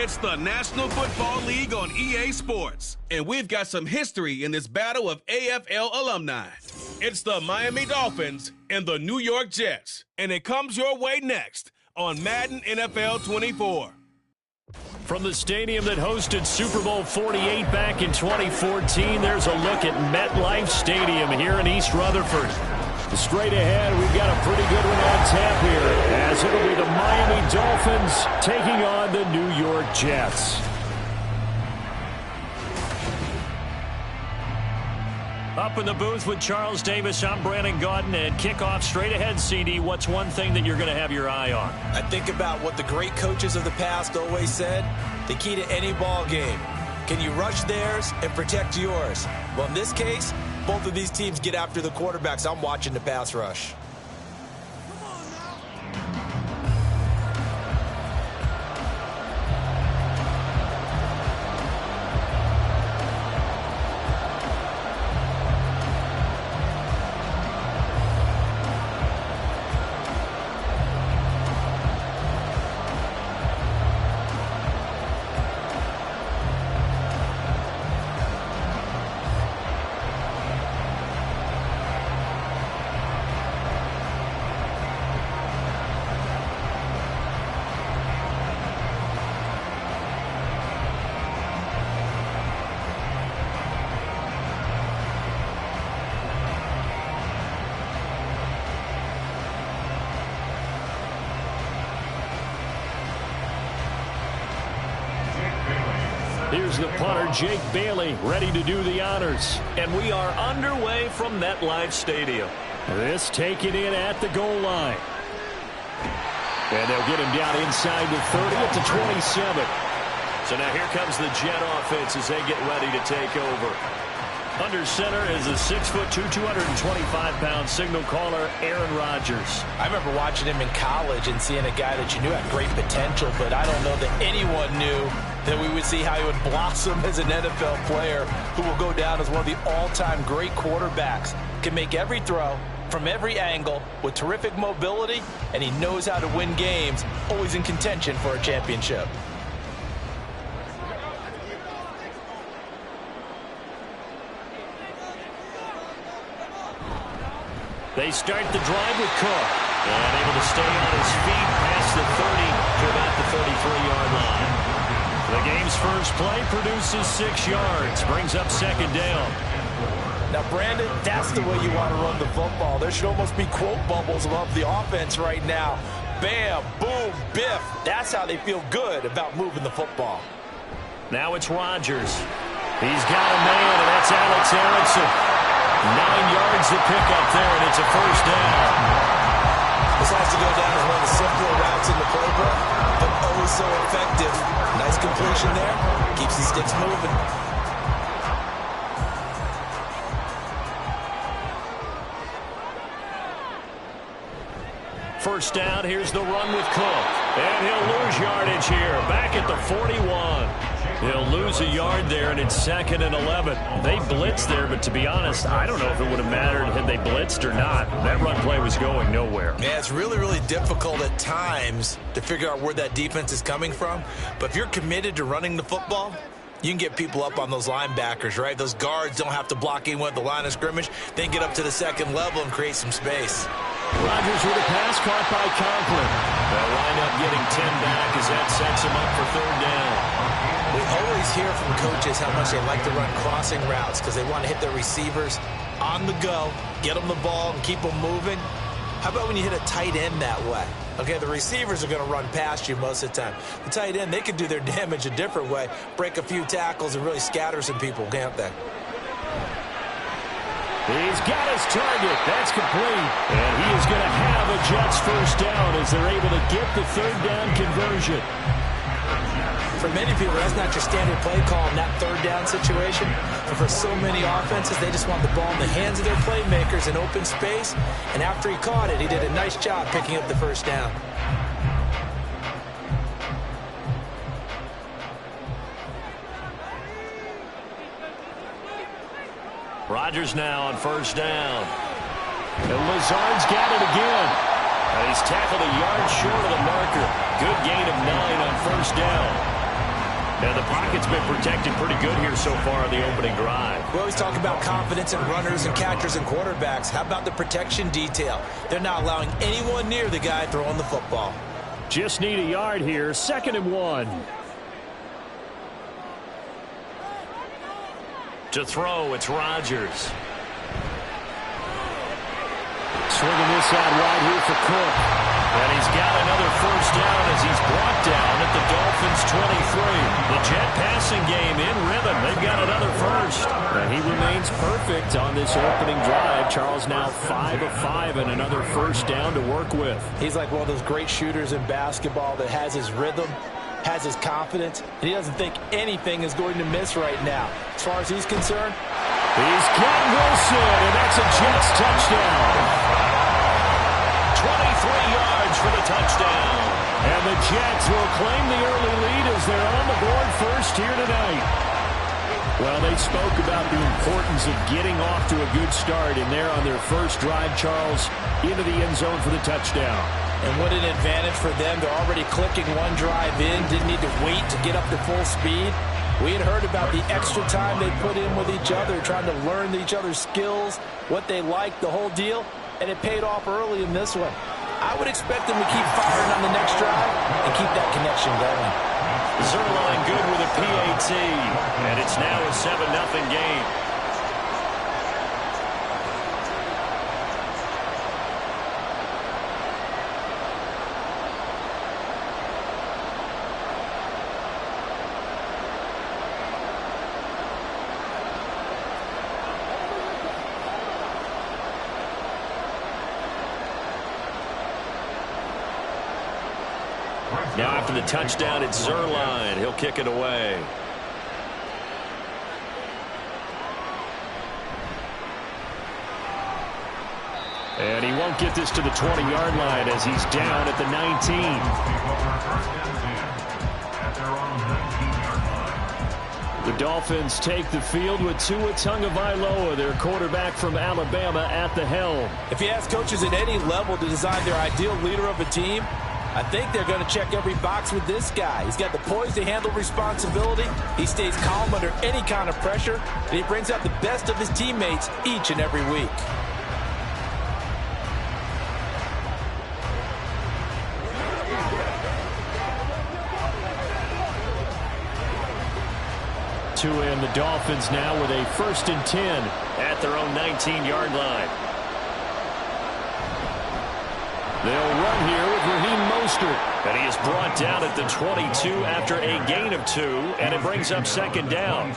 It's the National Football League on EA Sports, and we've got some history in this battle of AFL alumni. It's the Miami Dolphins and the New York Jets, and it comes your way next on Madden NFL 24. From the stadium that hosted Super Bowl 48 back in 2014, there's a look at MetLife Stadium here in East Rutherford. Straight ahead, we've got a pretty good one on tap here, as it'll be the Miami Dolphins taking on the New York Jets. Up in the booth with Charles Davis, I'm Brandon Gaudin, and kickoff straight ahead, CD. What's one thing that you're going to have your eye on? I think about what the great coaches of the past always said. The key to any ball game. Can you rush theirs and protect yours? Well, in this case, both of these teams get after the quarterbacks. I'm watching the pass rush. Here's the punter, Jake Bailey, ready to do the honors. And we are underway from MetLife Stadium. This taken in at the goal line. And they'll get him down inside the 30 at the 27. So now here comes the Jet offense as they get ready to take over. Under center is a 6'2", 225-pound signal caller, Aaron Rodgers. I remember watching him in college and seeing a guy that you knew had great potential, but I don't know that anyone knew that we would see how he would blossom as an NFL player who will go down as one of the all-time great quarterbacks. Can make every throw from every angle with terrific mobility, and he knows how to win games, always in contention for a championship. They start the drive with Cook. And able to stay on his feet past the 30 to about the 33-yard line. The game's first play produces 6 yards, brings up second down. Now, Brandon, that's the way you want to run the football. There should almost be quote bubbles above the offense right now. Bam, boom, biff. That's how they feel good about moving the football. Now it's Rodgers. He's got a man, and that's Alex Erickson. 9 yards to pick up there, and it's a first down. This has to go down as one of the simpler routes in the playbook, but oh so effective. Nice completion there. Keeps the sticks moving. First down, here's the run with Cook. And he'll lose yardage here, back at the 41. He'll lose a yard there, and it's 2nd and 11. They blitzed there, but to be honest, I don't know if it would have mattered had they blitzed or not. That run play was going nowhere. Yeah, it's really, really difficult at times to figure out where that defense is coming from. But if you're committed to running the football, you can get people up on those linebackers, right? Those guards don't have to block anyone at the line of scrimmage. They can get up to the second level and create some space. Rodgers with a pass caught by Conklin. They'll wind up getting 10 back as that sets him up for third down. We always hear from coaches how much they like to run crossing routes because they want to hit their receivers on the go, get them the ball, and keep them moving. How about when you hit a tight end that way? Okay, the receivers are going to run past you most of the time. The tight end, they can do their damage a different way, break a few tackles, and really scatter some people, can't they? He's got his target. That's complete. And he is going to have a Jets first down as they're able to get the third down conversion. For many people, that's not your standard play call in that third down situation. And for so many offenses, they just want the ball in the hands of their playmakers in open space. And after he caught it, he did a nice job picking up the first down. Rodgers now on first down. And Lazard's got it again. And he's tackled a yard short of the marker. Good gain of 9 on first down. And the pocket's been protected pretty good here so far in the opening drive. We always talk about confidence in runners and catchers and quarterbacks. How about the protection detail? They're not allowing anyone near the guy throwing the football. Just need a yard here. 2nd and 1. To throw, it's Rodgers. Swinging this out wide here for Cook. And he's got another first down as he's brought down at the Dolphins' 23. The Jet passing game in rhythm. They've got another first. And he remains perfect on this opening drive. Charles now 5 of 5 and another first down to work with. He's like one of those great shooters in basketball that has his rhythm, has his confidence, and he doesn't think anything is going to miss right now. As far as he's concerned, he's got Wilson, and that's a Jets touchdown. 23 yards for the touchdown. And the Jets will claim the early lead as they're on the board first here tonight. Well, they spoke about the importance of getting off to a good start, and they're on their first drive, Charles, into the end zone for the touchdown. And what an advantage for them. They're already clicking one drive in, didn't need to wait to get up to full speed. We had heard about the extra time they put in with each other, trying to learn each other's skills, what they liked, the whole deal, and it paid off early in this one. I would expect them to keep firing on the next drive and keep that connection going. Zerline good with a PAT, and it's now a 7-0 game. Now after the touchdown, it's Zerline. He'll kick it away. And he won't get this to the 20-yard line as he's down at the 19. The Dolphins take the field with Tua Tagovailoa, their quarterback from Alabama, at the helm. If you ask coaches at any level to design their ideal leader of a team, I think they're going to check every box with this guy. He's got the poise to handle responsibility. He stays calm under any kind of pressure, and he brings out the best of his teammates each and every week. Tua and the Dolphins now with a 1st and 10 at their own 19-yard line. They'll run here with Raheem Mostert. And he is brought down at the 22 after a gain of 2, and it brings up 2nd down.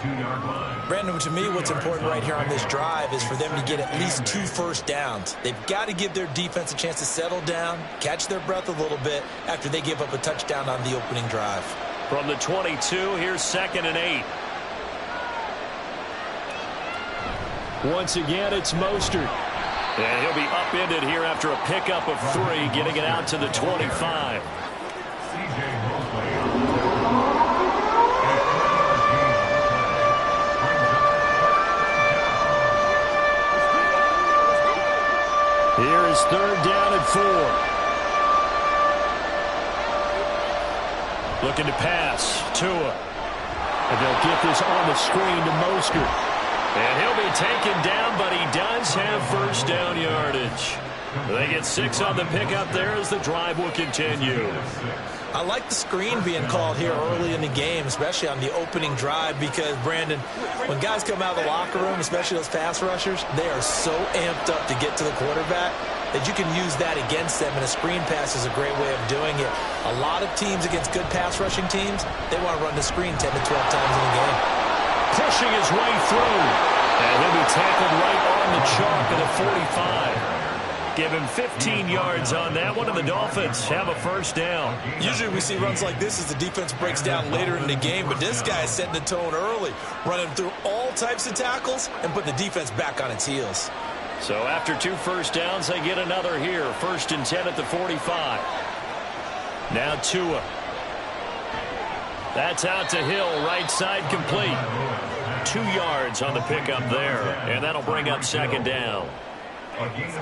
Brandon, to me, what's important right here on this drive is for them to get at least 2 first downs. They've got to give their defense a chance to settle down, catch their breath a little bit after they give up a touchdown on the opening drive. From the 22, here's 2nd and 8. Once again, it's Mostert. And he'll be upended here after a pickup of 3, getting it out to the 25. Here is 3rd down and 4. Looking to pass. Tua. And they'll get this on the screen to Mostert. And he'll be taken down, but he does have first down yardage. They get 6 on the pickup there as the drive will continue. I like the screen being called here early in the game, especially on the opening drive, because, Brandon, when guys come out of the locker room, especially those pass rushers, they are so amped up to get to the quarterback that you can use that against them, and a screen pass is a great way of doing it. A lot of teams against good pass rushing teams, they want to run the screen 10 to 12 times in a game. Pushing his way through. And he'll be tackled right on the chalk at the 45. Give him 15 yards on that one, and the Dolphins have a first down. Usually we see runs like this as the defense breaks down later in the game, but this guy is setting the tone early, running through all types of tackles and put the defense back on its heels. So after 2 first downs, they get another here. 1st and 10 at the 45. Now Tua. That's out to Hill, right side complete. 2 yards on the pickup there, and that'll bring up 2nd down. A gain of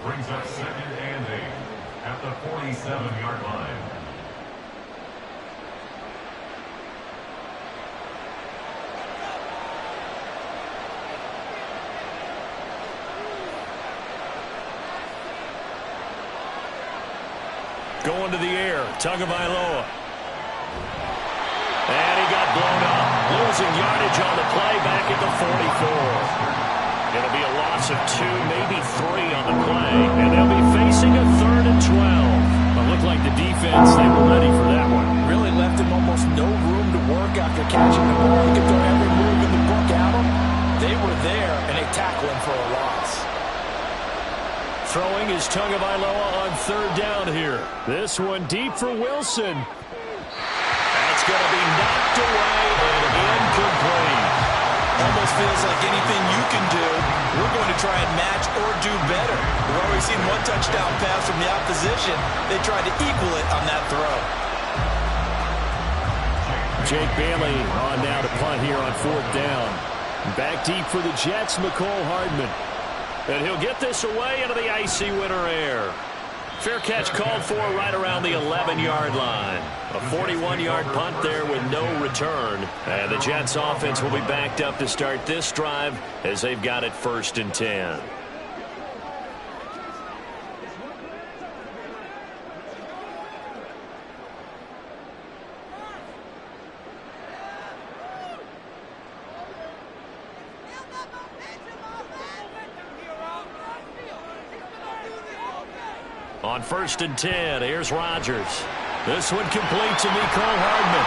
2 brings up 2nd and 8 at the 47-yard line. going to the air. Tagovailoa. And he got blown up. Losing yardage on the play back at the 44. It'll be a loss of 2, maybe 3 on the play. And they'll be facing a 3rd and 12. It looked like the defense, they were ready for that one. Really left him almost no room to work after catching the ball. He could throw every move in the book at him. They were there, and they tackled him for a loss. Throwing is Tagovailoa on 3rd down here. This one deep for Wilson. That's going to be knocked away and incomplete. Almost feels like anything you can do, we're going to try and match or do better. We've already seen one touchdown pass from the opposition. They tried to equal it on that throw. Jake Bailey on now to punt here on 4th down. Back deep for the Jets, McCole Hardman. And he'll get this away into the icy winter air. Fair catch called for right around the 11-yard line. A 41-yard punt there with no return. And the Jets offense will be backed up to start this drive as they've got it 1st and 10. On 1st and 10, here's Rodgers. This one complete to Mecole Hardman.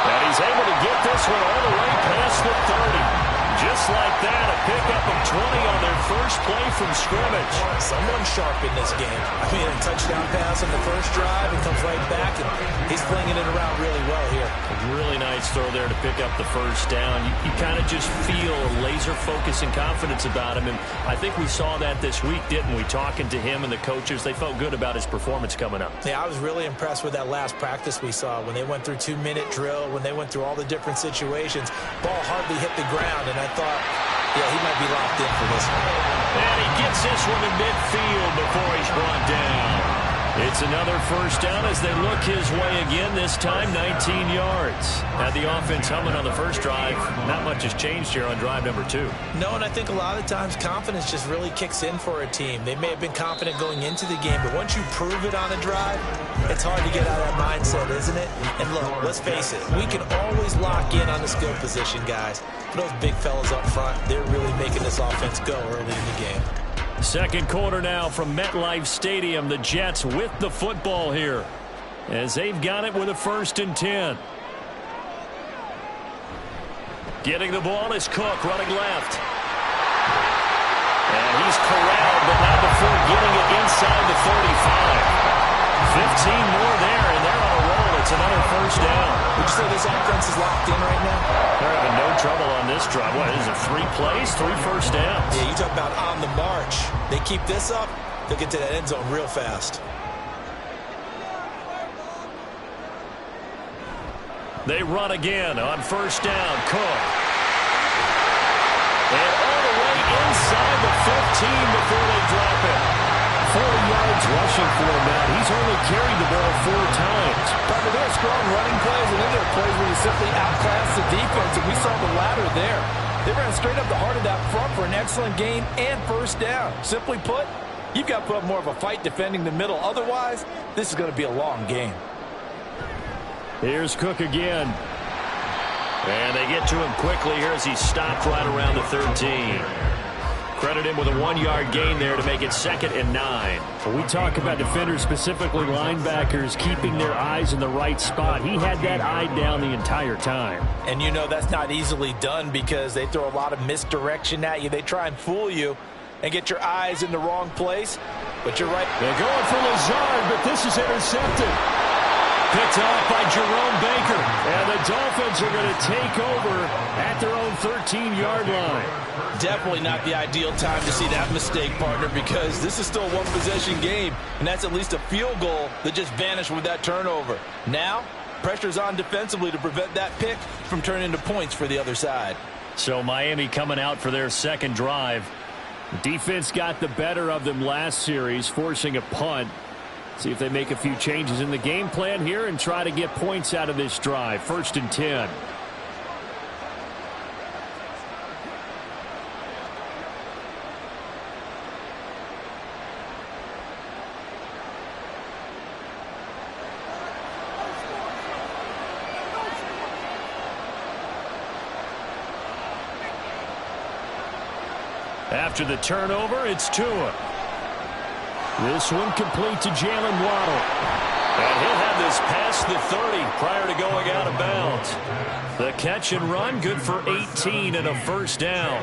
And he's able to get this one all the way past the 30. Just like that, a pickup of 20 on their first play from scrimmage. Someone sharp in this game. I mean, a touchdown pass on the first drive and comes right back, and he's flinging it around really well here. A really nice throw there to pick up the first down. You kind of just feel a laser focus and confidence about him, and I think we saw that this week, didn't we? Talking to him and the coaches, they felt good about his performance coming up. Yeah, I was really impressed with that last practice we saw when they went through 2-minute drill, when they went through all the different situations. Ball hardly hit the ground, and I thought, yeah, he might be locked in for this one. And he gets this one in midfield before he's brought down. It's another first down as they look his way again, this time 19 yards. Had the offense humming on the first drive. Not much has changed here on drive number 2. No, and I think a lot of times confidence just really kicks in for a team. They may have been confident going into the game, but once you prove it on a drive, it's hard to get out of that mindset, isn't it? And look, let's face it, we can always lock in on the skill position, guys. But those big fellas up front, they're really making this offense go early in the game. Second quarter now from MetLife Stadium. The Jets with the football here as they've got it with a 1st and 10. Getting the ball is Cook running left. And he's corralled, but not before getting it inside the 35. 15 more there, and they're on a roll. It's another first down. Would you say this offense is locked in right now? They're having no trouble on this drive. What is it, 3 plays, 3 first downs? Yeah, you talk about on the march. They keep this up, they'll get to that end zone real fast. They run again on first down. Cook. And all the way inside the 15 before they drop it. 4 yards rushing for him now. He's only carried the ball 4 times. But there are strong running plays, and then there are plays where you simply outclass the defense, and we saw the latter there. They ran straight up the heart of that front for an excellent gain and first down. Simply put, you've got to put up more of a fight defending the middle. Otherwise, this is going to be a long game. Here's Cook again. And they get to him quickly here as he stopped right around the 13. Credit him with a 1-yard gain there to make it 2nd and 9. When we talk about defenders, specifically linebackers, keeping their eyes in the right spot, he had that eye down the entire time. And you know that's not easily done because they throw a lot of misdirection at you. They try and fool you and get your eyes in the wrong place. But you're right. They're going for Lazard, but this is intercepted. Picked off by Jerome Baker. And the Dolphins are going to take over at their own 13-yard line. Definitely not the ideal time to see that mistake, partner, because this is still a one-possession game, and that's at least a field goal that just vanished with that turnover. Now, pressure's on defensively to prevent that pick from turning into points for the other side. So Miami coming out for their second drive. Defense got the better of them last series, forcing a punt. See if they make a few changes in the game plan here and try to get points out of this drive. 1st and 10. After the turnover, it's Tua. This one complete to Jalen Waddle. And he'll have this past the 30 prior to going out of bounds. The catch and run, good for 18 and a first down.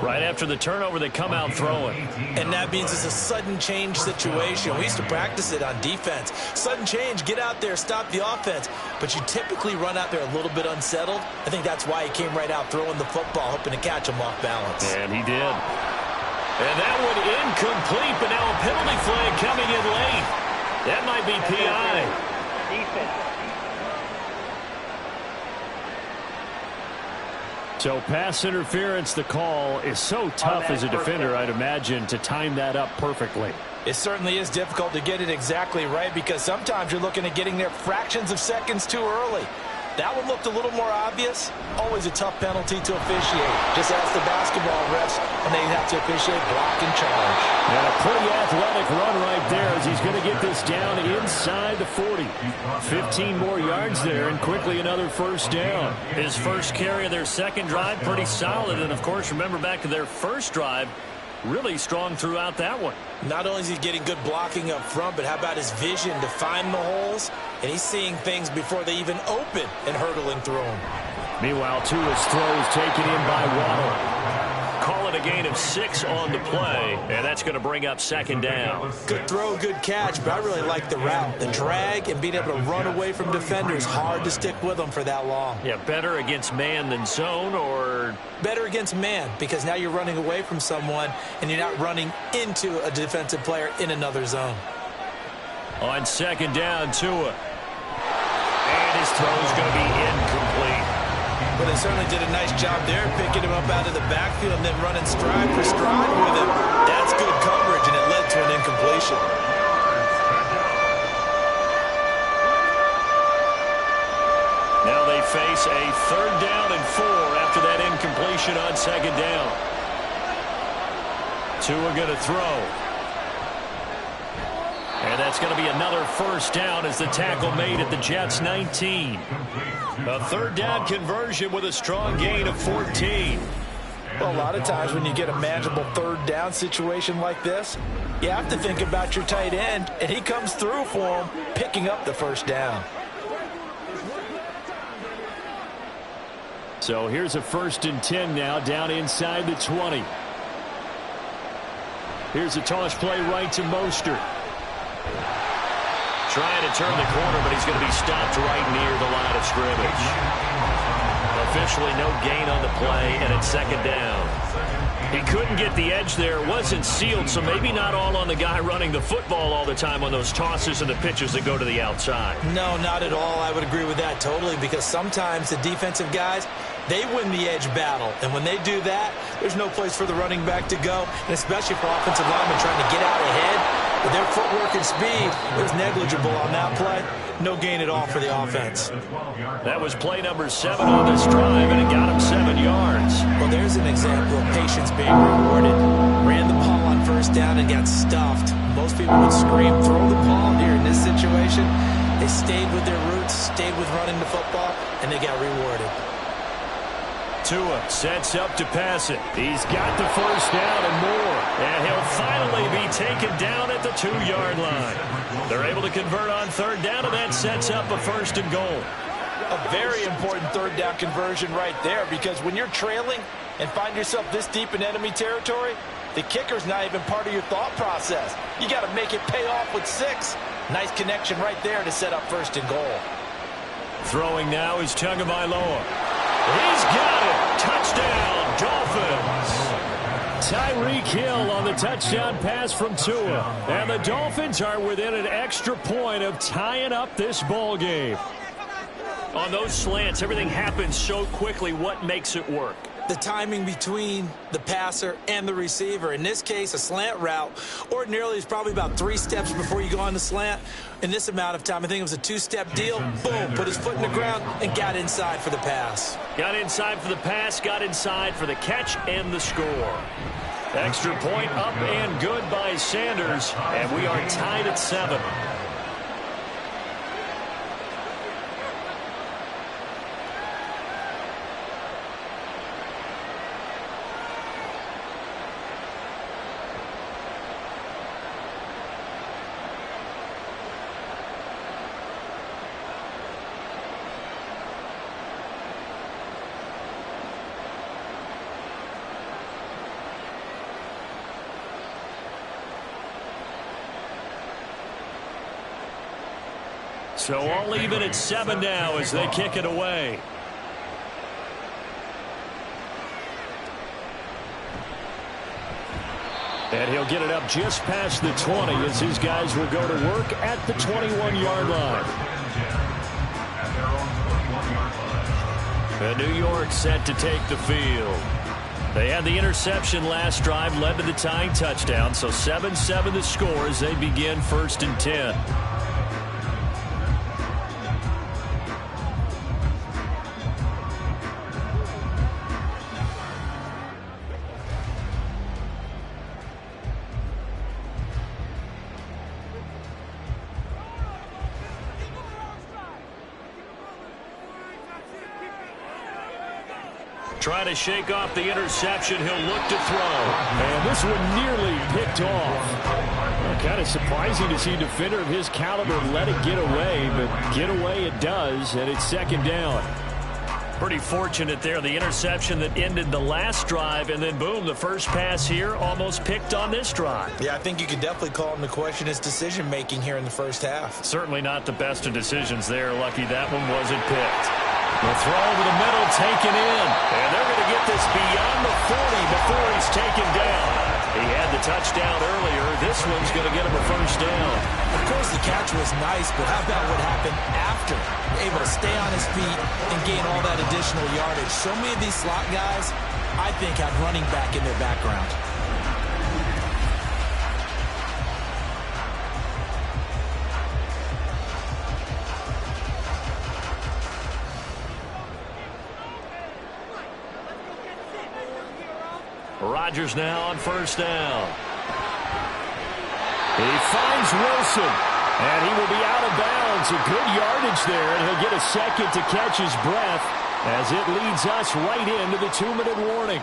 Right after the turnover, they come out throwing. And that means it's a sudden change situation. We used to practice it on defense. Sudden change, get out there, stop the offense. But you typically run out there a little bit unsettled. I think that's why he came right out throwing the football, hoping to catch him off balance. And he did. And that one incomplete, but now a penalty flag coming in late. That might be PI. So pass interference, the call is so tough as a defender, I'd imagine, to time that up perfectly. It certainly is difficult to get it exactly right because sometimes you're looking at getting there fractions of seconds too early. That one looked a little more obvious. Always a tough penalty to officiate. Just ask the basketball refs, and they have to officiate block and charge. And a pretty athletic run right there as he's going to get this down inside the 40. 15 more yards there, and quickly another first down. His first carry of their second drive, pretty solid. And, of course, remember back to their first drive, really strong throughout that one. Not only is he getting good blocking up front, but how about his vision to find the holes? And he's seeing things before they even open and hurtling through them. Meanwhile, Tua's throws taken in by Waddle. Call it a gain of 6 on the play, and that's going to bring up second down. Good throw, good catch, but I really like the route. The drag and being able to run away from defenders, hard to stick with them for that long. Yeah, better against man than zone, or? Better against man, because now you're running away from someone, and you're not running into a defensive player in another zone. On second down, Tua. And his throw is going to be incomplete. Well, they certainly did a nice job there, picking him up out of the backfield and then running stride for stride with him. That's good coverage, and it led to an incompletion. Now they face a 3rd down and 4 after that incompletion on second down. Tua going to throw. And that's going to be another first down as the tackle made at the Jets' 19. A 3rd down conversion with a strong gain of 14. Well, a lot of times when you get a manageable 3rd down situation like this, you have to think about your tight end, and he comes through for him, picking up the first down. So here's a 1st and 10 now, down inside the 20. Here's a toss play right to Mostert. Trying to turn the corner, but he's going to be stopped right near the line of scrimmage. Officially no gain on the play, and it's second down. He couldn't get the edge there. Wasn't sealed, so maybe not all on the guy running the football all the time on those tosses and the pitches that go to the outside. No, not at all. I would agree with that totally, because sometimes the defensive guys, they win the edge battle. And when they do that, there's no place for the running back to go, and especially for offensive linemen trying to get out ahead. With their footwork and speed, it was negligible on that play. No gain at all for the offense. That was play number 7 on this drive, and it got him 7 yards. Well, there's an example of patience being rewarded. Ran the ball on first down and got stuffed. Most people would scream, throw the ball. Here in this situation, they stayed with their roots, stayed with running the football, and they got rewarded. Tua sets up to pass it. He's got the first down and more. And he'll finally be taken down at the 2-yard line. They're able to convert on 3rd down, and that sets up a 1st and goal. A very important 3rd down conversion right there, because when you're trailing and find yourself this deep in enemy territory, the kicker's not even part of your thought process. You got to make it pay off with 6. Nice connection right there to set up 1st and goal. Throwing now is Tagovailoa. He's got it. Touchdown, Dolphins. Tyreek Hill on the touchdown pass from Tua. And the Dolphins are within an extra point of tying up this ball game. On those slants, everything happens so quickly. What makes it work? The timing between the passer and the receiver. In this case, a slant route ordinarily is probably about 3 steps before you go on the slant. In this amount of time, I think it was a 2-step deal. Boom, put his foot in the ground and got inside for the pass. Got inside for the pass, got inside for the catch and the score. Extra point up and good by Sanders, and we are tied at 7. So all even at 7 now as they kick it away. And he'll get it up just past the 20 as his guys will go to work at the 21-yard line. And New York set to take the field. They had the interception last drive, led to the tying touchdown. So 7-7 the score as they begin 1st and 10. Trying to shake off the interception. He'll look to throw. And this one nearly picked off. Kind of surprising to see a defender of his caliber let it get away, but get away it does, and it's 2nd down. Pretty fortunate there. The interception that ended the last drive, and then boom, the first pass here almost picked on this drive. Yeah, I think you could definitely call him to question his decision-making here in the first half. Certainly not the best of decisions there. Lucky that one wasn't picked. The throw over the middle taken in. And they're going to get this beyond the 40 before he's taken down. He had the touchdown earlier. This one's going to get him a first down. Of course, the catch was nice, but how about what happened after? Able to stay on his feet and gain all that additional yardage. So many of these slot guys, I think, have running back in their background. Rodgers now on 1st down. He finds Wilson, and he will be out of bounds. A good yardage there, and he'll get a second to catch his breath as it leads us right into the 2-minute warning.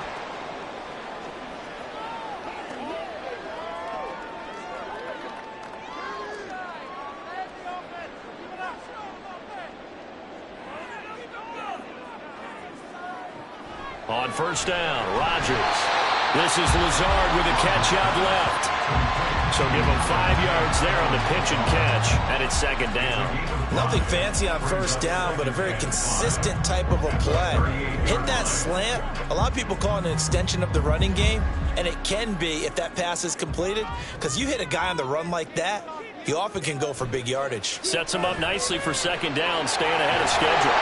On 1st down, Rodgers. This is Lazard with a catch out left. So give him 5 yards there on the pitch and catch, and it's 2nd down. Nothing fancy on 1st down, but a very consistent type of a play. Hit that slant. A lot of people call it an extension of the running game, and it can be if that pass is completed, because you hit a guy on the run like that, he often can go for big yardage. Sets him up nicely for 2nd down, staying ahead of schedule.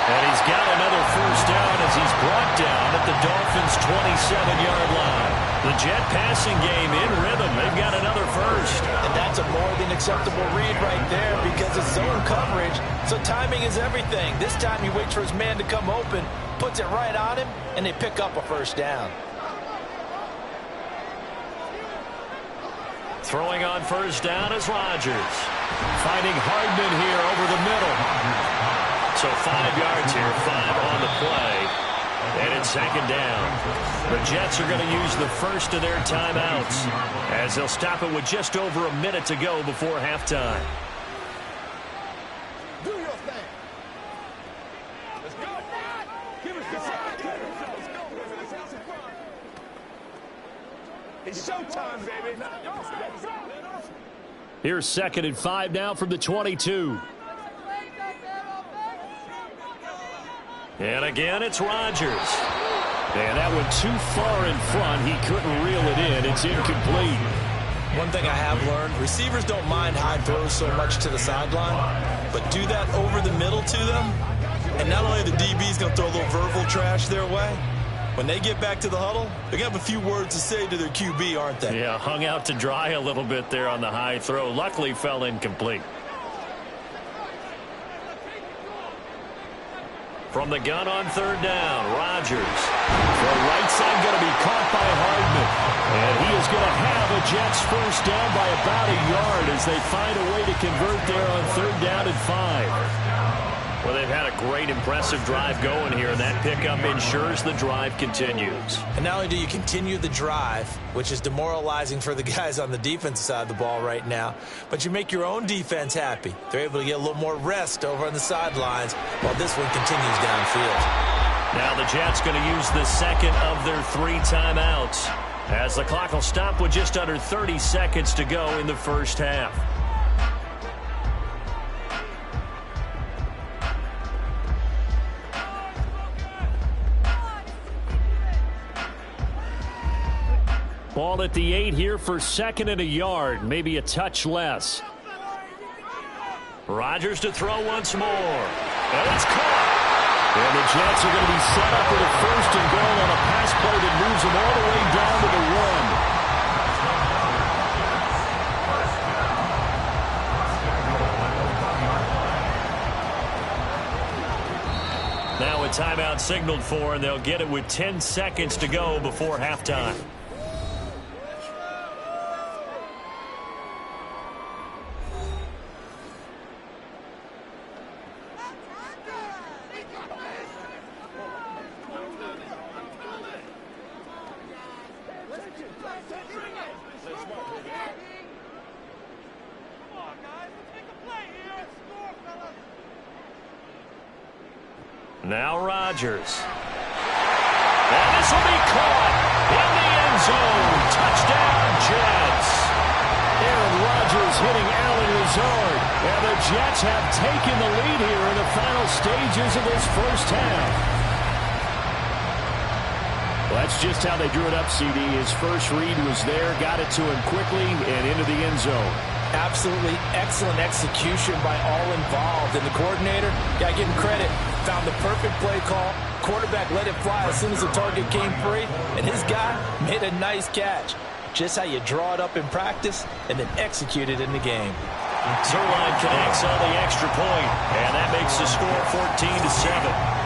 And he's got another first down as he's brought down at the Dolphins' 27-yard line. The Jet passing game in rhythm. They've got another first. And that's a more than acceptable read right there because it's zone coverage, so timing is everything. This time he waits for his man to come open, puts it right on him, and they pick up a first down. Throwing on 1st down is Rodgers. Finding Hardman here over the middle. So 5 yards here, 5 on the play. And it's 2nd down. The Jets are going to use the first of their timeouts as they'll stop it with just over a minute to go before halftime. Do your thing. Let's go. Give us the shot. Let's go. Let's have some fun. It's showtime, baby. Here's 2nd and 5 now from the 22. And again, it's Rodgers. And that one too far in front. He couldn't reel it in. It's incomplete. One thing I have learned, receivers don't mind high throws so much to the sideline, but do that over the middle to them, and not only the DB's going to throw a little verbal trash their way, when they get back to the huddle, they're going to have a few words to say to their QB, aren't they? Yeah, hung out to dry a little bit there on the high throw. Luckily fell incomplete. From the gun on 3rd down, Rodgers. The right side going to be caught by Hardman. And he is going to have a Jets first down by about a yard as they find a way to convert there on 3rd down and 5. Well, they've had a great, impressive drive going here, and that pickup ensures the drive continues. And not only do you continue the drive, which is demoralizing for the guys on the defensive side of the ball right now, but you make your own defense happy. They're able to get a little more rest over on the sidelines while this one continues downfield. Now the Jets going to use the 2nd of their 3 timeouts as the clock will stop with just under 30 seconds to go in the first half. Ball at the 8 here for 2nd and a yard, maybe a touch less. Rodgers to throw once more. And it's caught. And the Jets are going to be set up with a 1st and goal on a pass play that moves them all the way down to the 1. Now a timeout signaled for, and they'll get it with 10 seconds to go before halftime. Now Rodgers. And this will be caught in the end zone. Touchdown, Jets. Aaron Rodgers hitting Allen Lazard. And the Jets have taken the lead here in the final stages of this first half. Well, that's just how they drew it up, CD. His first read was there, got it to him quickly, and into the end zone. Absolutely excellent execution by all involved. And the coordinator, got to give him credit, found the perfect play call. Quarterback let it fly as soon as the target came free, and his guy made a nice catch. Just how you draw it up in practice and then execute it in the game. Zerline connects on the extra point, and that makes the score 14-7.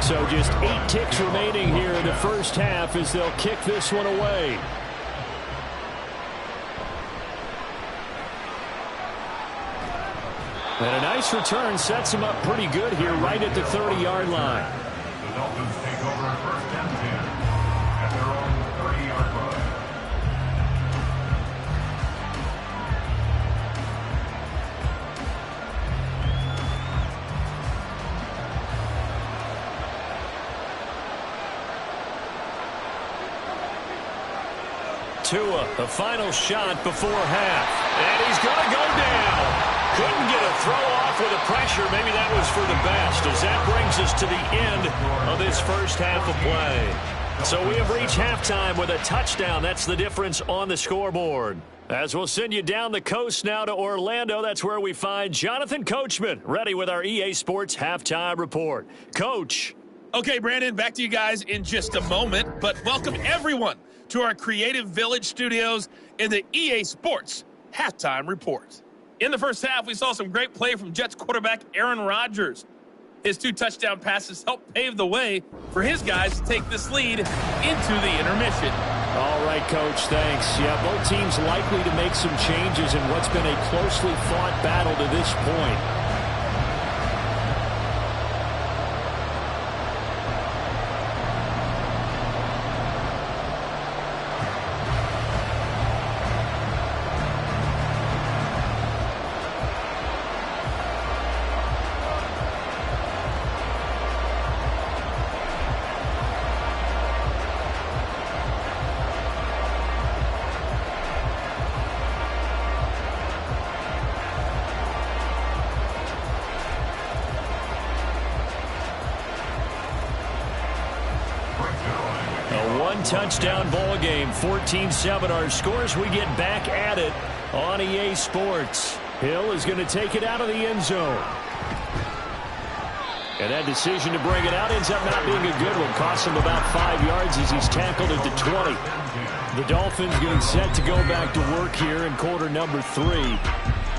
So just 8 ticks remaining here in the first half as they'll kick this one away. And a nice return sets him up pretty good here right at the 30-yard line. The Dolphins take over 1st and 10 at their own 30-yard line. Tua, the final shot before half. And he's going to go down. Couldn't get a throw off with the pressure. Maybe that was for the best, as that brings us to the end of this first half of play. So we have reached halftime with a touchdown. That's the difference on the scoreboard. As we'll send you down the coast now to Orlando, that's where we find Jonathan Coachman, ready with our EA Sports Halftime Report. Coach. Okay, Brandon, back to you guys in just a moment, but welcome everyone to our Creative Village studios in the EA Sports Halftime Report. In the first half, we saw some great play from Jets quarterback Aaron Rodgers. His 2 touchdown passes helped pave the way for his guys to take this lead into the intermission. All right, Coach, thanks. Yeah, both teams likely to make some changes in what's been a closely fought battle to this point. Touchdown ball game, 14-7 our scores. We get back at it on EA Sports. Hill is going to take it out of the end zone. And that decision to bring it out ends up not being a good one. Costs him about 5 yards as he's tackled at the 20. The Dolphins getting set to go back to work here in quarter number 3.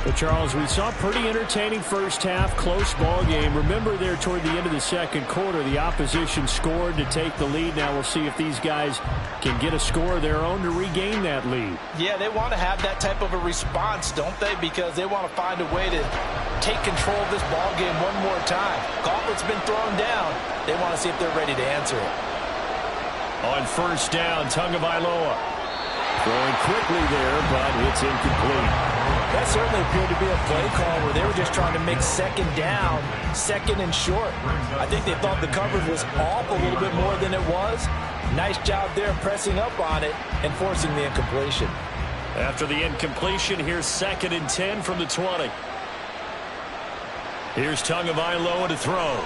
But, Charles, we saw a pretty entertaining first half, close ball game. Remember there toward the end of the second quarter, the opposition scored to take the lead. Now we'll see if these guys can get a score of their own to regain that lead. Yeah, they want to have that type of a response, don't they? Because they want to find a way to take control of this ball game one more time. Gauntlet's been thrown down. They want to see if they're ready to answer it. On first down, Tagovailoa. Throwing quickly there, but it's incomplete. That certainly appeared to be a play call where they were just trying to make second down, second and short. I think they thought the coverage was off a little bit more than it was. Nice job there pressing up on it and forcing the incompletion. After the incompletion, here's 2nd and 10 from the 20. Here's Tagovailoa to throw.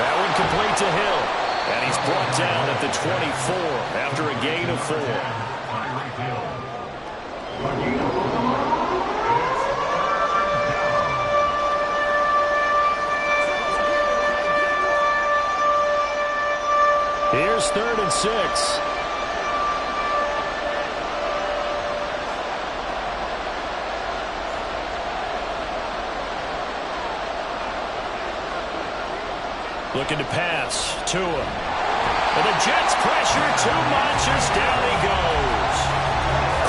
That one complete to Hill. And he's brought down at the 24 after a gain of 4. Here's 3rd and 6. Looking to pass. Tua. And the Jets pressure too much as down he goes.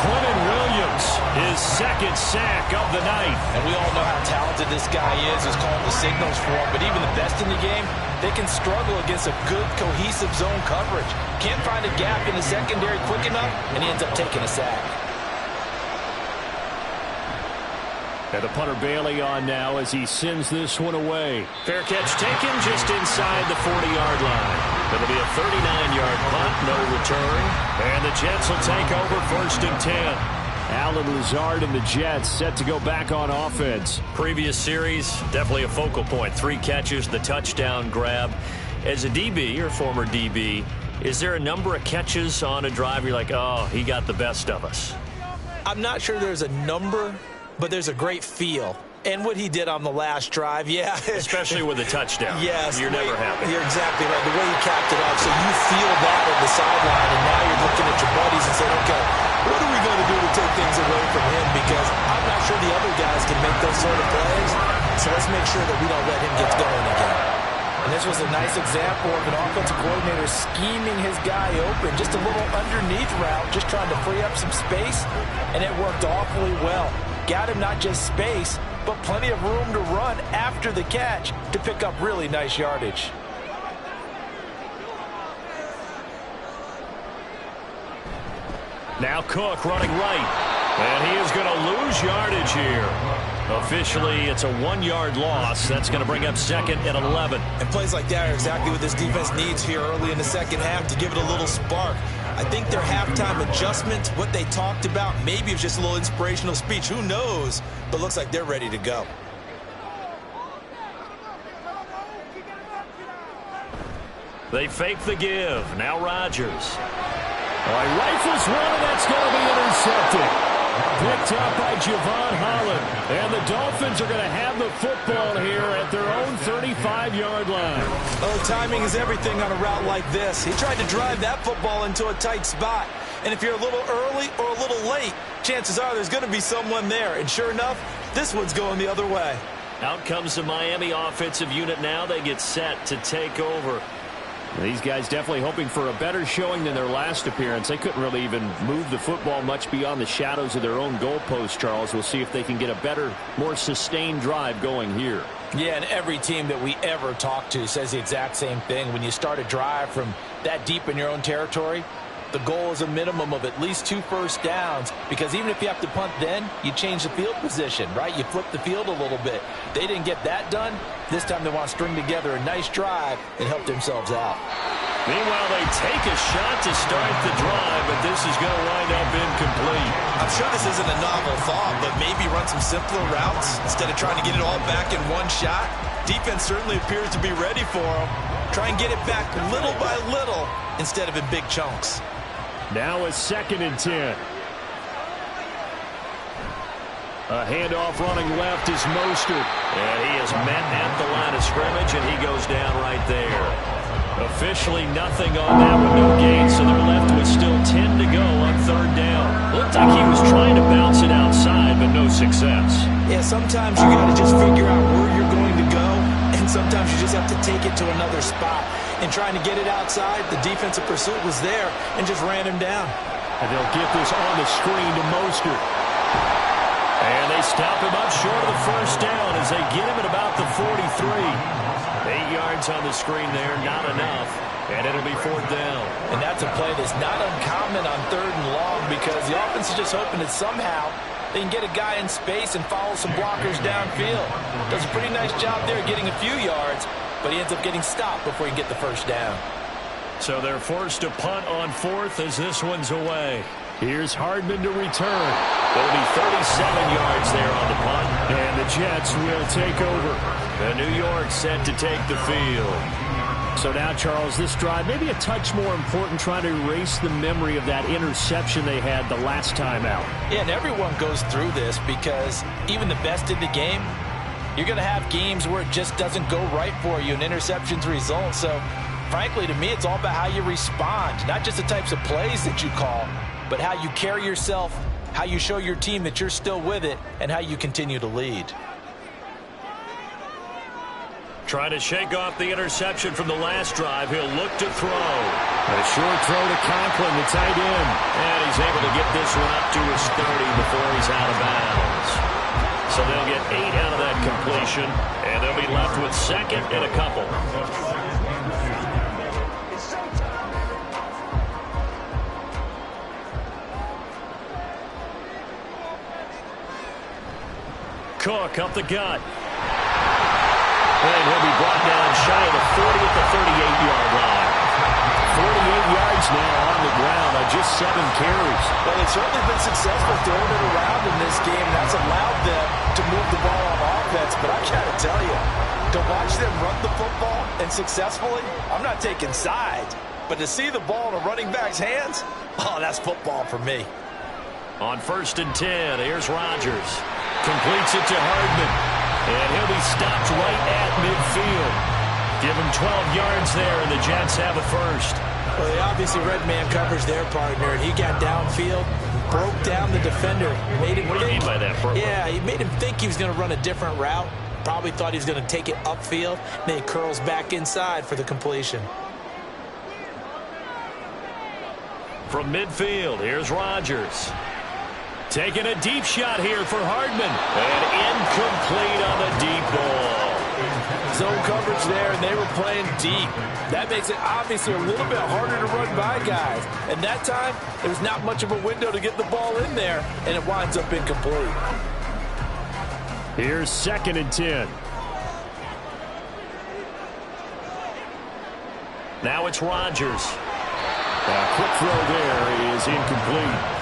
Quentin Williams, his 2nd sack of the night. And we all know how talented this guy is who's calling the signals for him. But even the best in the game, they can struggle against a good, cohesive zone coverage. Can't find a gap in the secondary quick enough, and he ends up taking a sack. And the punter Bailey on now as he sends this one away. Fair catch taken just inside the 40-yard line. It'll be a 39-yard punt, no return. And the Jets will take over 1st and 10. Alan Lazard and the Jets set to go back on offense. Previous series, definitely a focal point. 3 catches, the touchdown grab. As a DB, or former DB, is there a number of catches on a drive you're like, oh, he got the best of us? I'm not sure there's a number, but there's a great feel. And what he did on the last drive, yeah. Especially with a touchdown. Yes. You're never happy. You're exactly right. The way he capped it off, so you feel that on the sideline, and now you're looking at your buddies and saying, okay, what are we going to do to take things away from him? Because I'm not sure the other guys can make those sort of plays, so let's make sure that we don't let him get going again. And this was a nice example of an offensive coordinator scheming his guy open, just a little underneath route, just trying to free up some space, and it worked awfully well. Got him not just space, but plenty of room to run after the catch to pick up really nice yardage. Now Cook running right, and he is going to lose yardage here. Officially, it's a 1-yard loss. That's going to bring up 2nd and 11. And plays like that are exactly what this defense needs here early in the second half to give it a little spark. I think their halftime adjustment, what they talked about, maybe it's just a little inspirational speech. Who knows? But looks like they're ready to go. They fake the give. Now Rodgers. He rifles one, and that's going to be intercepted. Picked up by Javon Holland. And the Dolphins are going to have the football here at their own 35-yard line. Oh, timing is everything on a route like this. He tried to drive that football into a tight spot. And if you're a little early or a little late, chances are there's going to be someone there. And sure enough, this one's going the other way. Out comes the Miami offensive unit now. They get set to take over. These guys definitely hoping for a better showing than their last appearance. They couldn't really even move the football much beyond the shadows of their own goalpost, Charles. We'll see if they can get a better, more sustained drive going here. Yeah, and every team that we ever talk to says the exact same thing. When you start a drive from that deep in your own territory, the goal is a minimum of at least 2 first downs, because even if you have to punt then, you change the field position, right? You flip the field a little bit. They didn't get that done. This time they want to string together a nice drive and help themselves out. Meanwhile, they take a shot to start the drive, but this is going to wind up incomplete. I'm sure this isn't a novel thought, but maybe run some simpler routes instead of trying to get it all back in one shot. Defense certainly appears to be ready for them. Try and get it back little by little instead of in big chunks. Now it's 2nd and 10. A handoff running left is Mostert. And he is met at the line of scrimmage, and he goes down right there. Officially nothing on that one, no gain, so they're left with still 10 to go on 3rd down. Looked like he was trying to bounce it outside, but no success. Yeah, sometimes you got to just figure out where you're going to go, and sometimes you just have to take it to another spot. And trying to get it outside, the defensive pursuit was there and just ran him down. And they'll get this on the screen to Mostert. And they they stop him up short of the first down as they get him at about the 43. 8 yards on the screen there, not enough. And it'll be 4th down. And that's a play that's not uncommon on 3rd and long because the offense is just hoping that somehow they can get a guy in space and follow some blockers downfield. Does a pretty nice job there getting a few yards, but he ends up getting stopped before he can get the first down. So they're forced to punt on 4th as this one's away. Here's Hardman to return. It'll be 37 yards there on the punt. And the Jets will take over. And New York set to take the field. So now, Charles, this drive maybe a touch more important, trying to erase the memory of that interception they had the last time out. Yeah, and everyone goes through this because even the best in the game, you're going to have games where it just doesn't go right for you and interceptions result. So, frankly, to me, it's all about how you respond, not just the types of plays that you call, but how you carry yourself, how you show your team that you're still with it, and how you continue to lead. Trying to shake off the interception from the last drive. He'll look to throw. A short throw to Conklin, the tight end. And he's able to get this one up to his 30 before he's out of bounds. So they'll get 8 out of that completion, and they'll be left with 2nd and a couple. Cook up the gut. And he'll be brought down shy of the 40 at the 38-yard line. 48 yards now on the ground on just 7 carries. Well, they've certainly been successful throwing it around in this game. That's allowed them to move the ball on offense. But I got to tell you, to watch them run the football and successfully, I'm not taking sides. But to see the ball in a running back's hands, oh, that's football for me. On 1st and 10, here's Rodgers. Completes it to Hardman. And he'll be stopped right at midfield. Give him 12 yards there, and the Jets have a first. Well, they obviously red man coverage their partner, and he got downfield, broke down the defender. Made him what do you mean by that? Yeah, he made him think he was going to run a different route. Probably thought he was going to take it upfield. Then he curls back inside for the completion. From midfield, here's Rodgers. Taking a deep shot here for Hardman. And incomplete on the deep ball. Zone coverage there, and they were playing deep. That makes it obviously a little bit harder to run by guys. And that time, there was not much of a window to get the ball in there, and it winds up incomplete. Here's 2nd and 10. Now it's Rodgers. A quick throw there is incomplete.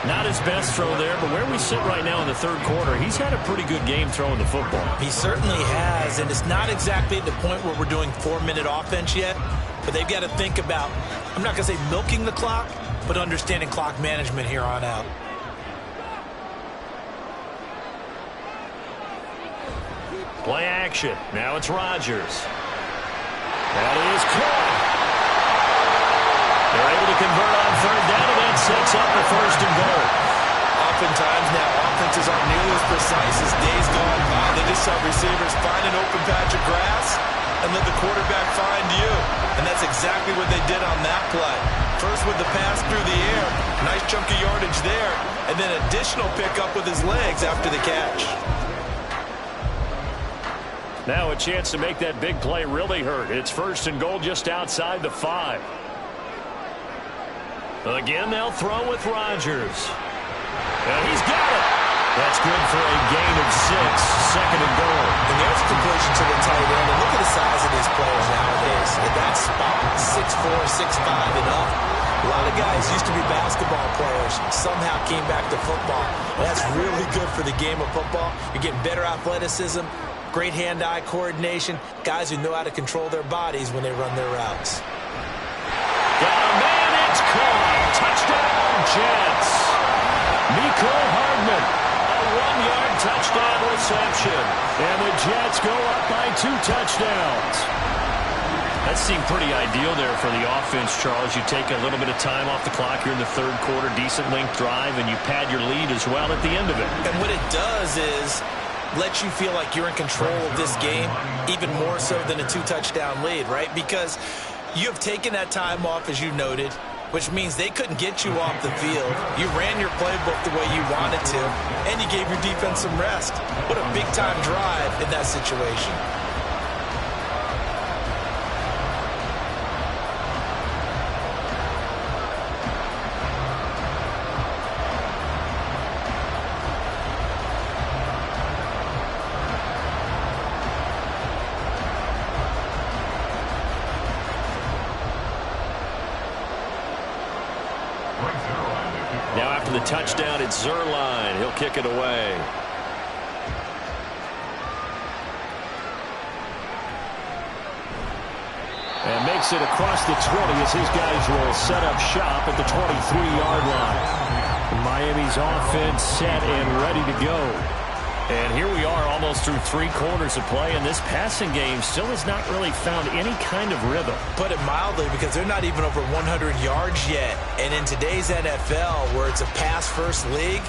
Not his best throw there, but where we sit right now in the 3rd quarter, he's had a pretty good game throwing the football. He certainly has, and it's not exactly at the point where we're doing 4-minute offense yet, but they've got to think about, I'm not going to say milking the clock, but understanding clock management here on out. Play action. Now it's Rodgers. That is caught. They're able to convert on 3rd down, and that sets up the 1st and goal. Oftentimes now, offenses aren't nearly as precise as days gone by. They just saw receivers find an open patch of grass and let the quarterback find you. And that's exactly what they did on that play. First with the pass through the air, nice chunk of yardage there, and then additional pickup with his legs after the catch. Now a chance to make that big play really hurt. It's 1st and goal just outside the 5. Again, they'll throw with Rodgers. And he's got it. That's good for a gain of 6, 2nd and goal. And there's a completion to the tight end. And look at the size of these players nowadays. At that spot, 6'4", 6'5", and up. A lot of guys used to be basketball players, somehow came back to football. And that's really good for the game of football. You're getting better athleticism, great hand-eye coordination, guys who know how to control their bodies when they run their routes. Got a man, it's caught. Touchdown, Jets. Mecole Hardman, a 1-yard touchdown reception. And the Jets go up by 2 touchdowns. That seemed pretty ideal there for the offense, Charles. You take a little bit of time off the clock here in the 3rd quarter, decent length drive, and you pad your lead as well at the end of it. And what it does is let you feel like you're in control of this game, even more so than a 2-touchdown lead, right? Because you have taken that time off, as you noted. which means they couldn't get you off the field. You ran your playbook the way you wanted to, and you gave your defense some rest. What a big-time drive in that situation. Now after the touchdown, it's Zuerlein. He'll kick it away. And makes it across the 20 as his guys will set up shop at the 23-yard line. Miami's offense set and ready to go. And here we are almost through 3 quarters of play, and this passing game still has not really found any kind of rhythm. Put it mildly, because they're not even over 100 yards yet. And in today's NFL, where it's a pass-first league,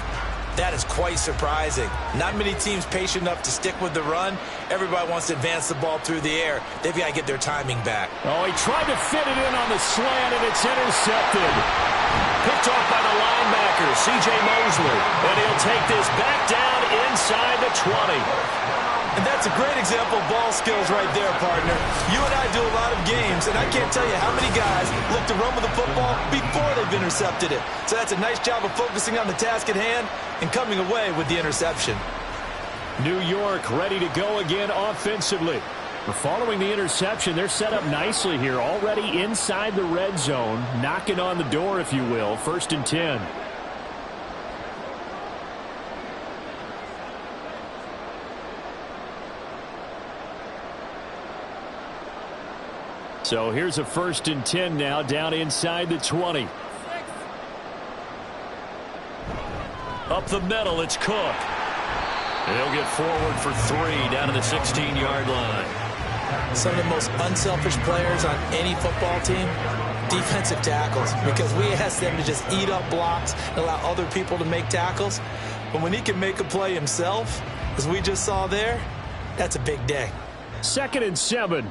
that is quite surprising. Not many teams patient enough to stick with the run. Everybody wants to advance the ball through the air. They've got to get their timing back. Oh, he tried to fit it in on the slant, and it's intercepted. Picked off by the linebacker, C.J. Mosley. And he'll take this back down inside the 20. And that's a great example of ball skills right there, partner. You and I do a lot of games, and I can't tell you how many guys look to run with the football before they've intercepted it. So that's a nice job of focusing on the task at hand and coming away with the interception. New York ready to go again offensively. Following the interception, they're set up nicely here, already inside the red zone, knocking on the door, if you will. 1st and 10. So here's a 1st and 10 now, down inside the 20. Up the middle, it's Cook. And he'll get forward for 3 down to the 16-yard line. Some of the most unselfish players on any football team, defensive tackles, because we ask them to just eat up blocks and allow other people to make tackles. But when he can make a play himself, as we just saw there, that's a big day. 2nd and 7.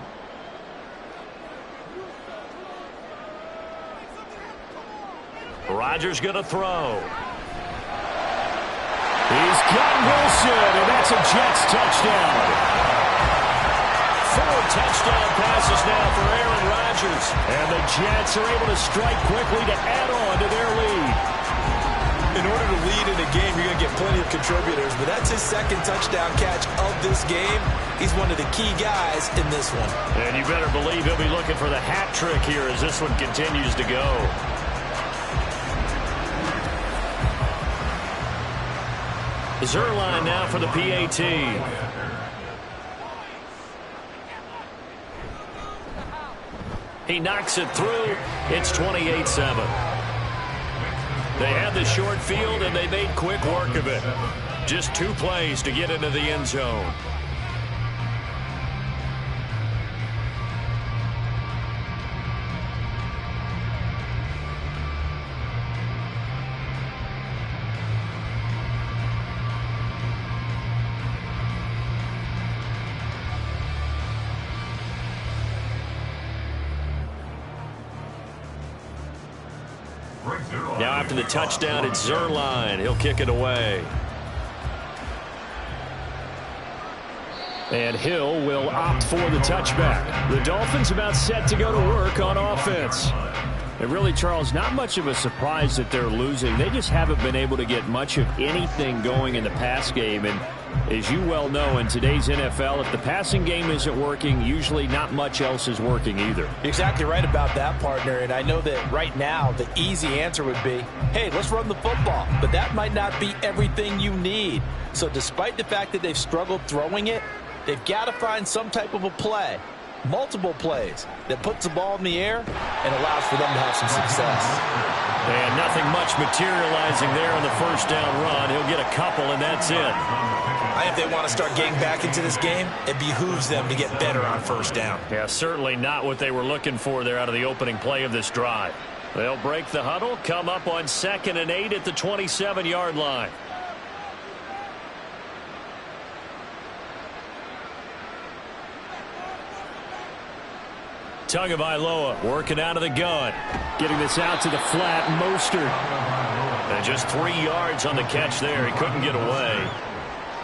Rodgers going to throw. He's got Wilson, and that's a Jets touchdown. 4 touchdown passes now for Aaron Rodgers. And the Jets are able to strike quickly to add on to their lead. In order to lead in a game, you're going to get plenty of contributors, but that's his 2nd touchdown catch of this game. He's one of the key guys in this one. And you better believe he'll be looking for the hat trick here as this one continues to go. Zuerlein now for the PAT. He knocks it through. It's 28-7. They had the short field, and they made quick work of it. Just 2 plays to get into the end zone. Now after the touchdown, it's Zuerlein. He'll kick it away. And Hill will opt for the touchback. The Dolphins about set to go to work on offense. And really, Charles, not much of a surprise that they're losing. They just haven't been able to get much of anything going in the pass game. And as you well know, in today's NFL, if the passing game isn't working, usually not much else is working either. You're exactly right about that, partner. And I know that right now the easy answer would be, hey, let's run the football. But that might not be everything you need. So despite the fact that they've struggled throwing it, they've got to find some type of a play, multiple plays, that puts the ball in the air and allows for them to have some success. And nothing much materializing there on the first down run. He'll get a couple, and that's it. I think if they want to start getting back into this game, it behooves them to get better on first down. Yeah, certainly not what they were looking for there out of the opening play of this drive. They'll break the huddle, come up on 2nd and 8 at the 27-yard line. Tagovailoa working out of the gun. Getting this out to the flat. Mostert. And just 3 yards on the catch there. He couldn't get away.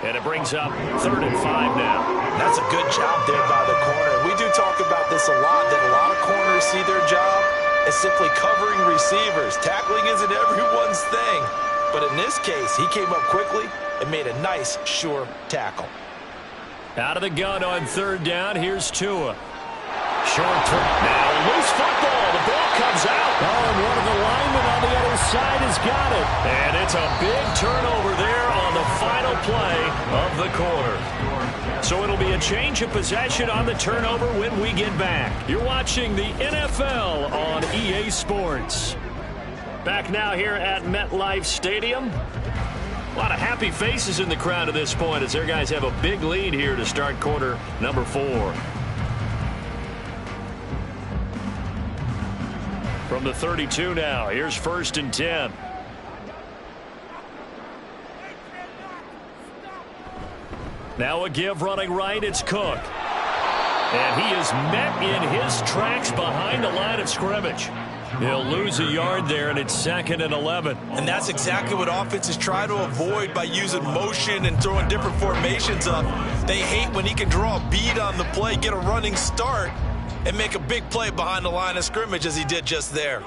And it brings up 3rd and 5 now. That's a good job there by the corner. We do talk about this a lot, that a lot of corners see their job as simply covering receivers. Tackling isn't everyone's thing. But in this case, he came up quickly and made a nice, sure tackle. Out of the gun on 3rd down. Here's Tua. Short throw. Now loose football. The ball comes out. Oh, and one of the linemen on the other side has got it. And it's a big turnover there on the final play of the quarter. So it'll be a change of possession on the turnover when we get back. You're watching the NFL on EA Sports. Back now here at MetLife Stadium. A lot of happy faces in the crowd at this point as their guys have a big lead here to start quarter number 4. From the 32 now, here's 1st and 10. Now a give running right, it's Cook. And he is met in his tracks behind the line of scrimmage. He'll lose a yard there, and it's 2nd and 11. And that's exactly what offenses try to avoid by using motion and throwing different formations up. They hate when he can draw a bead on the play, get a running start, and make a big play behind the line of scrimmage as he did just there.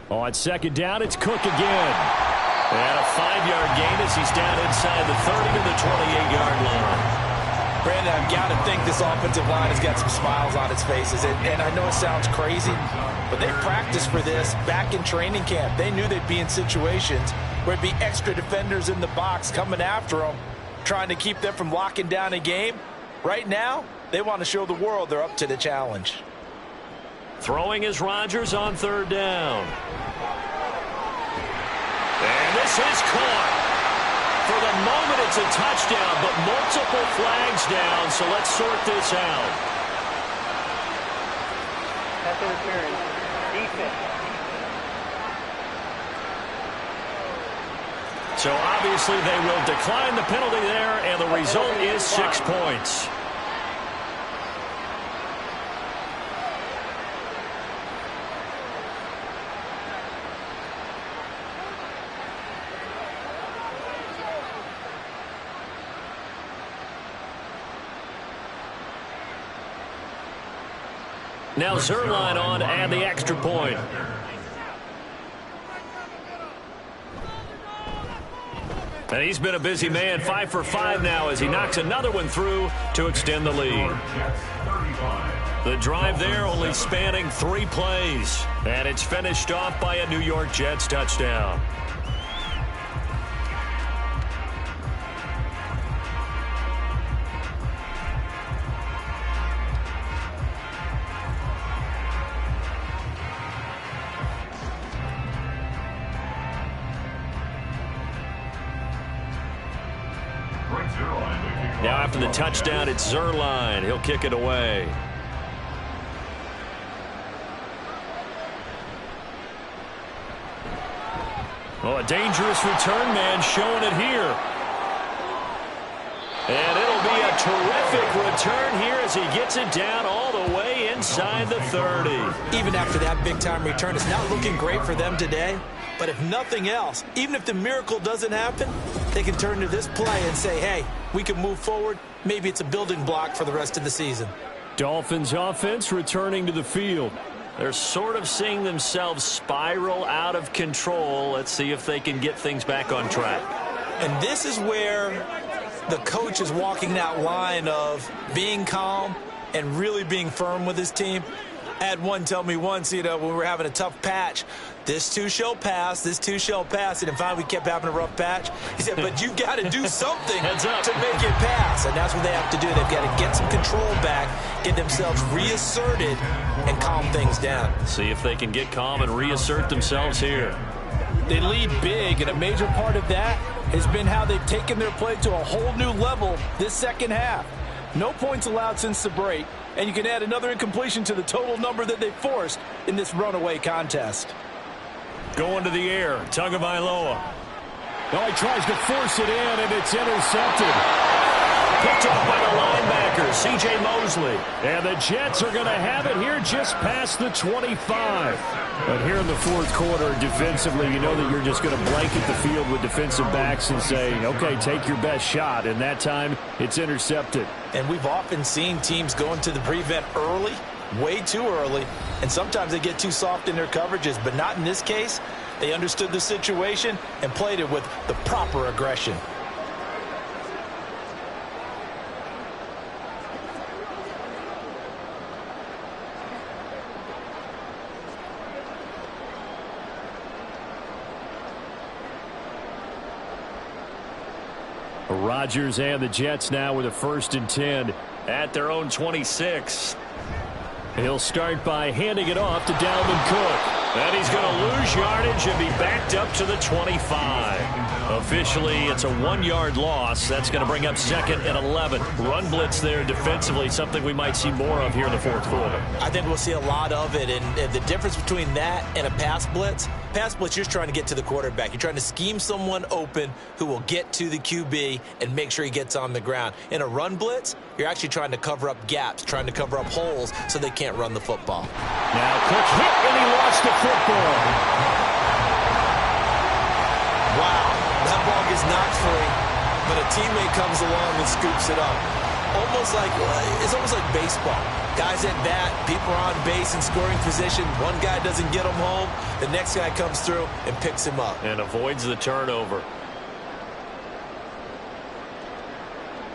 On 2nd down, it's Cook again. And a 5-yard gain as he's down inside the 30 to the 28-yard line. Brandon, I've got to think this offensive line has got some smiles on its faces. And I know it sounds crazy, but they practiced for this back in training camp. They knew they'd be in situations where it'd be extra defenders in the box coming after them, trying to keep them from locking down a game. Right now, they want to show the world they're up to the challenge. Throwing is Rodgers on 3rd down. And this is caught. For the moment, it's a touchdown, but multiple flags down, so let's sort this out. Pass interference. Defense. So obviously they will decline the penalty there, and the result is 6 points. Now Zerline on and the extra point. And he's been a busy man, 5 for 5 now as he knocks another one through to extend the lead. The drive there only spanning 3 plays. And it's finished off by a New York Jets touchdown. Now after the touchdown, it's Zerline. He'll kick it away. Oh, a dangerous return man showing it here. And it'll be a terrific return here as he gets it down all the way inside the 30. Even after that big-time return, it's not looking great for them today. But if nothing else, even if the miracle doesn't happen, they can turn to this play and say, hey, we can move forward. Maybe it's a building block for the rest of the season. Dolphins offense returning to the field. They're sort of seeing themselves spiral out of control. Let's see if they can get things back on track. And this is where the coach is walking that line of being calm and really being firm with his team. I had one tell me once, when we were having a tough patch, this too shall pass, this too shall pass. And finally we kept having a rough patch. He said, but you've got to do something to make it pass. And that's what they have to do. They've got to get some control back, get themselves reasserted, and calm things down. See if they can get calm and reassert themselves here. They lead big, and a major part of that has been how they've taken their play to a whole new level this second half. No points allowed since the break, and you can add another incompletion to the total number that they forced in this runaway contest. Going to the air, Tagovailoa. Oh, he tries to force it in, and it's intercepted. Picked off by the linebacker, C.J. Mosley. And the Jets are going to have it here just past the 25. But here in the fourth quarter, defensively, you know that you're just going to blanket the field with defensive backs and say, okay, take your best shot. And that time, it's intercepted. And we've often seen teams go into the prevent early, way too early, and sometimes they get too soft in their coverages, but not in this case. They understood the situation and played it with the proper aggression. Rodgers and the Jets now with a 1st and 10 at their own 26. He'll start by handing it off to Dalvin Cook. And he's going to lose yardage and be backed up to the 25. Officially, it's a 1-yard loss. That's going to bring up 2nd and 11. Run blitz there defensively, something we might see more of here in the fourth quarter. I think we'll see a lot of it. And the difference between that and a pass blitz, you're just trying to get to the quarterback. You're trying to scheme someone open who will get to the QB and make sure he gets on the ground. In a run blitz, you're actually trying to cover up gaps, trying to cover up holes so they can't run the football. Now Cook hit and he lost the football. Wow, that ball gets knocked free, but a teammate comes along and scoops it up. It's almost like baseball. Guys at bat, people are on base in scoring position. One guy doesn't get him home. The next guy comes through and picks him up. And avoids the turnover.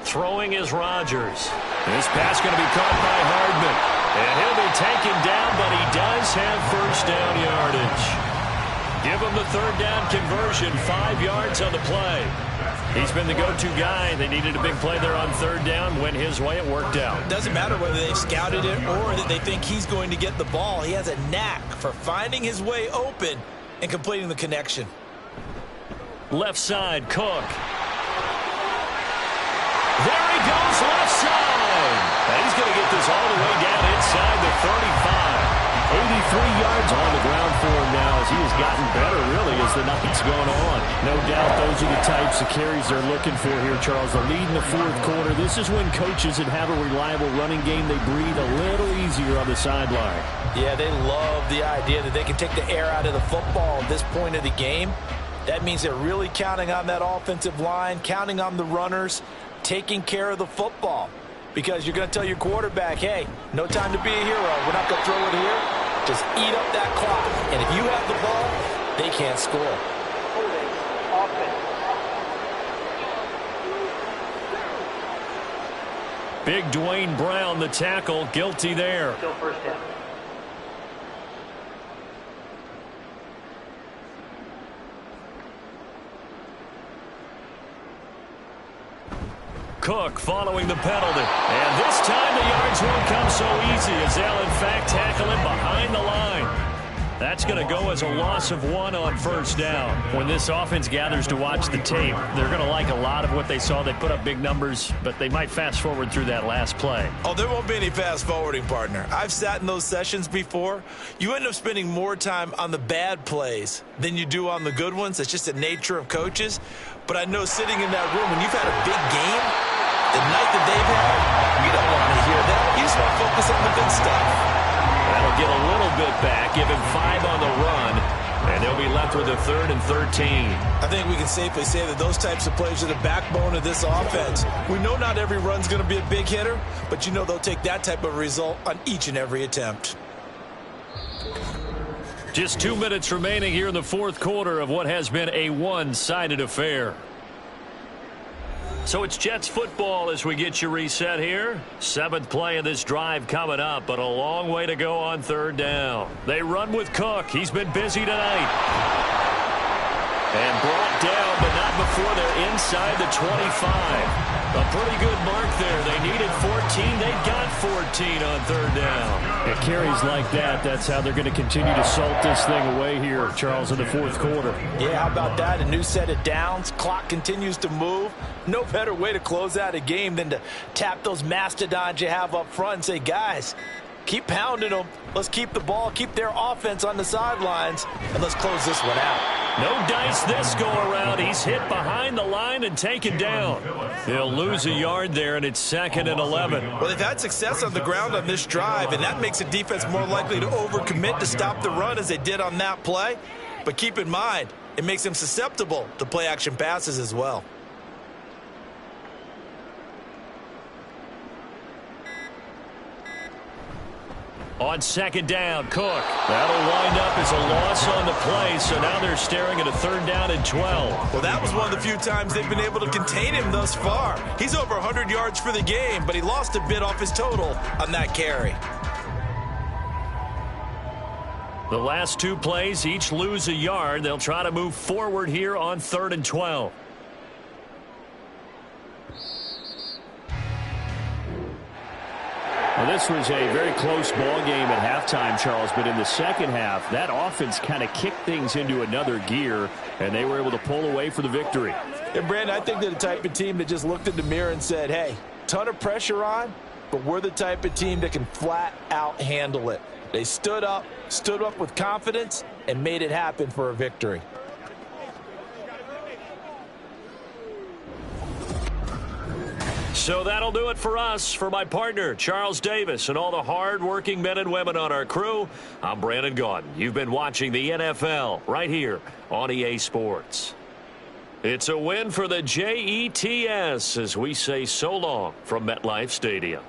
Throwing is Rodgers. This pass going to be caught by Hardman. And he'll be taken down, but he does have 1st down yardage. Give him the 3rd down conversion, 5 yards on the play. He's been the go-to guy. They needed a big play there on 3rd down. Went his way. It worked out. Doesn't matter whether they've scouted it or that they think he's going to get the ball. He has a knack for finding his way open and completing the connection. Left side, Cook. There he goes, left side. And he's going to get this all the way down inside the 35. 83 yards on the ground for him now as he has gotten better, really, as the night's gone on. No doubt those are the types of carries they're looking for here, Charles. The lead in the fourth quarter. This is when coaches that have a reliable running game, they breathe a little easier on the sideline. Yeah, they love the idea that they can take the air out of the football at this point of the game. That means they're really counting on that offensive line, counting on the runners, taking care of the football. Because you're going to tell your quarterback, hey, no time to be a hero. We're not going to throw it here. Just eat up that clock. And if you have the ball, they can't score. Big Dwayne Brown, the tackle, guilty there. Still 1st down. Cook following the penalty. And this time the yards won't come so easy as they'll in fact tackle him behind the line. That's going to go as a loss of 1 on 1st down. When this offense gathers to watch the tape, they're going to like a lot of what they saw. They put up big numbers, but they might fast forward through that last play. Oh, there won't be any fast forwarding, partner. I've sat in those sessions before. You end up spending more time on the bad plays than you do on the good ones. It's just the nature of coaches. But I know sitting in that room, when you've had a big game, the night that they've had, you don't want to hear that. You just want to focus on the good stuff. That'll get a little bit back, give him 5 on the run, and they'll be left with a 3rd and 13. I think we can safely say that those types of plays are the backbone of this offense. We know not every run's going to be a big hitter, but you know they'll take that type of result on each and every attempt. Just 2 minutes remaining here in the fourth quarter of what has been a one-sided affair. So it's Jets football as we get you reset here. 7th play of this drive coming up, but a long way to go on 3rd down. They run with Cook. He's been busy tonight. And brought down, but not before they're inside the 25. A pretty good mark there. They needed 14. They got 14 on 3rd down. It carries like that. That's how they're going to continue to salt this thing away here, Charles, in the fourth quarter. Yeah, how about that? A new set of downs. Clock continues to move. No better way to close out a game than to tap those mastodons you have up front and say, guys, Keep pounding them. Let's keep the ball, keep their offense on the sidelines, and let's close this one out. No dice this go-around. He's hit behind the line and taken down. They'll lose a yard there, and it's 2nd and 11. Well, they've had success on the ground on this drive, and that makes a defense more likely to overcommit to stop the run as they did on that play. But keep in mind, it makes them susceptible to play-action passes as well. On 2nd down, Cook. That'll wind up as a loss on the play, so now they're staring at a 3rd down and 12. Well, that was one of the few times they've been able to contain him thus far. He's over 100 yards for the game, but he lost a bit off his total on that carry. The last 2 plays each lose a yard. They'll try to move forward here on 3rd and 12. Well, this was a very close ball game at halftime, Charles, but in the second half, that offense kind of kicked things into another gear, and they were able to pull away for the victory. And, Brandon, I think they're the type of team that just looked in the mirror and said, hey, ton of pressure on, but we're the type of team that can flat out handle it. They stood up with confidence, and made it happen for a victory. So that'll do it for us. For my partner, Charles Davis, and all the hard-working men and women on our crew, I'm Brandon Gaudin. You've been watching the NFL right here on EA Sports. It's a win for the Jets as we say so long from MetLife Stadium.